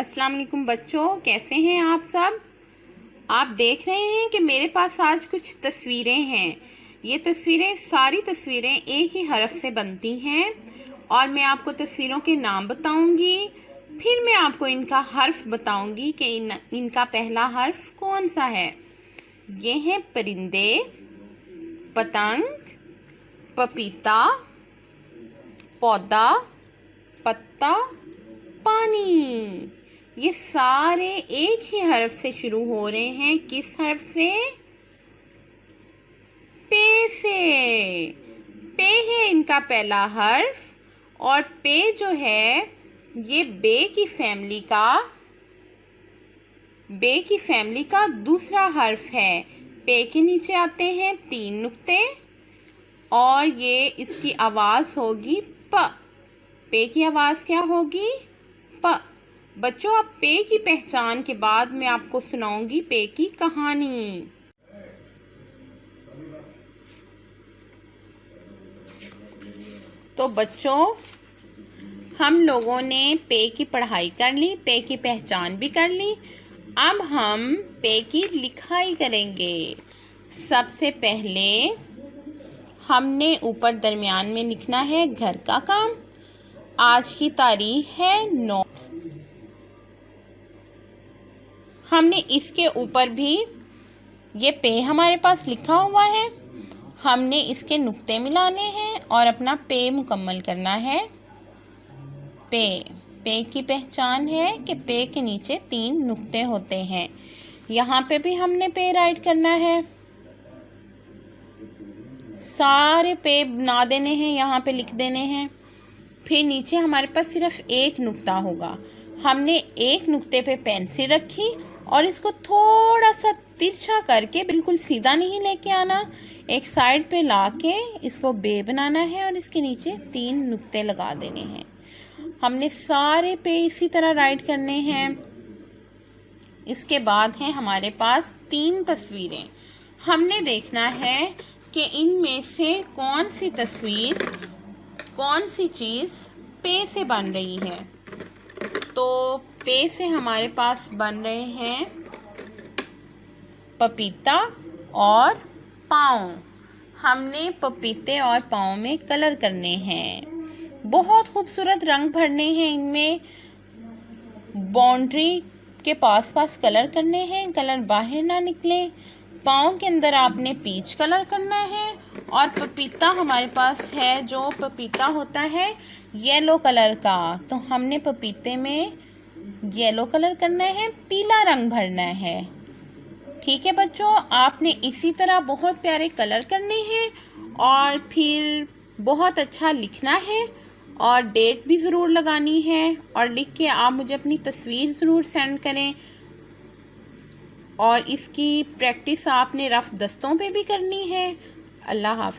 अस्सलाम वालेकुम बच्चों, कैसे हैं आप सब। आप देख रहे हैं कि मेरे पास आज कुछ तस्वीरें हैं। ये तस्वीरें सारी तस्वीरें एक ही हरफ से बनती हैं और मैं आपको तस्वीरों के नाम बताऊंगी। फिर मैं आपको इनका हर्फ बताऊंगी कि इनका पहला हर्फ कौन सा है। ये हैं परिंदे, पतंग, पपीता, पौधा, पत्ता, पानी। ये सारे एक ही हर्फ से शुरू हो रहे हैं। किस हर्फ से? पे से। पे है इनका पहला हर्फ और पे जो है ये बे की फैमिली का दूसरा हर्फ है। पे के नीचे आते हैं 3 नुक्ते और ये इसकी आवाज़ होगी प। पे की आवाज़ क्या होगी? प। बच्चों, अब पे की पहचान के बाद मैं आपको सुनाऊंगी पे की कहानी। तो बच्चों, हम लोगों ने पे की पढ़ाई कर ली, पे की पहचान भी कर ली। अब हम पे की लिखाई करेंगे। सबसे पहले हमने ऊपर दरमियान में लिखना है घर का काम। आज की तारीख है 9। हमने इसके ऊपर भी ये पे हमारे पास लिखा हुआ है। हमने इसके नुक्ते मिलाने हैं और अपना पे मुकम्मल करना है। पे की पहचान है कि पे के नीचे 3 नुक्ते होते हैं। यहाँ पे भी हमने पे राइट करना है। सारे पे बना देने हैं, यहाँ पे लिख देने हैं। फिर नीचे हमारे पास सिर्फ एक नुक्ता होगा। हमने एक नुक्ते पे पेंसिल रखी और इसको थोड़ा सा तिरछा करके, बिल्कुल सीधा नहीं लेके आना, एक साइड पे लाके इसको बे बनाना है और इसके नीचे 3 नुक्ते लगा देने हैं। हमने सारे पे इसी तरह राइट करने हैं। इसके बाद है हमारे पास 3 तस्वीरें। हमने देखना है कि इनमें से कौन सी तस्वीर, कौन सी चीज़ पे से बन रही है। तो पे से हमारे पास बन रहे हैं पपीता और पाँव। हमने पपीते और पाँव में कलर करने हैं। बहुत खूबसूरत रंग भरने हैं इनमें। बाउंड्री के पास कलर करने हैं, कलर बाहर ना निकले। पाँव के अंदर आपने पीच कलर करना है और पपीता हमारे पास है, जो पपीता होता है येलो कलर का, तो हमने पपीते में येलो कलर करना है, पीला रंग भरना है। ठीक है बच्चों, आपने इसी तरह बहुत प्यारे कलर करने हैं और फिर बहुत अच्छा लिखना है और डेट भी ज़रूर लगानी है और लिख के आप मुझे अपनी तस्वीर ज़रूर सेंड करें। और इसकी प्रैक्टिस आपने रफ दस्तों पे भी करनी है। अल्लाह हाफ़िज़।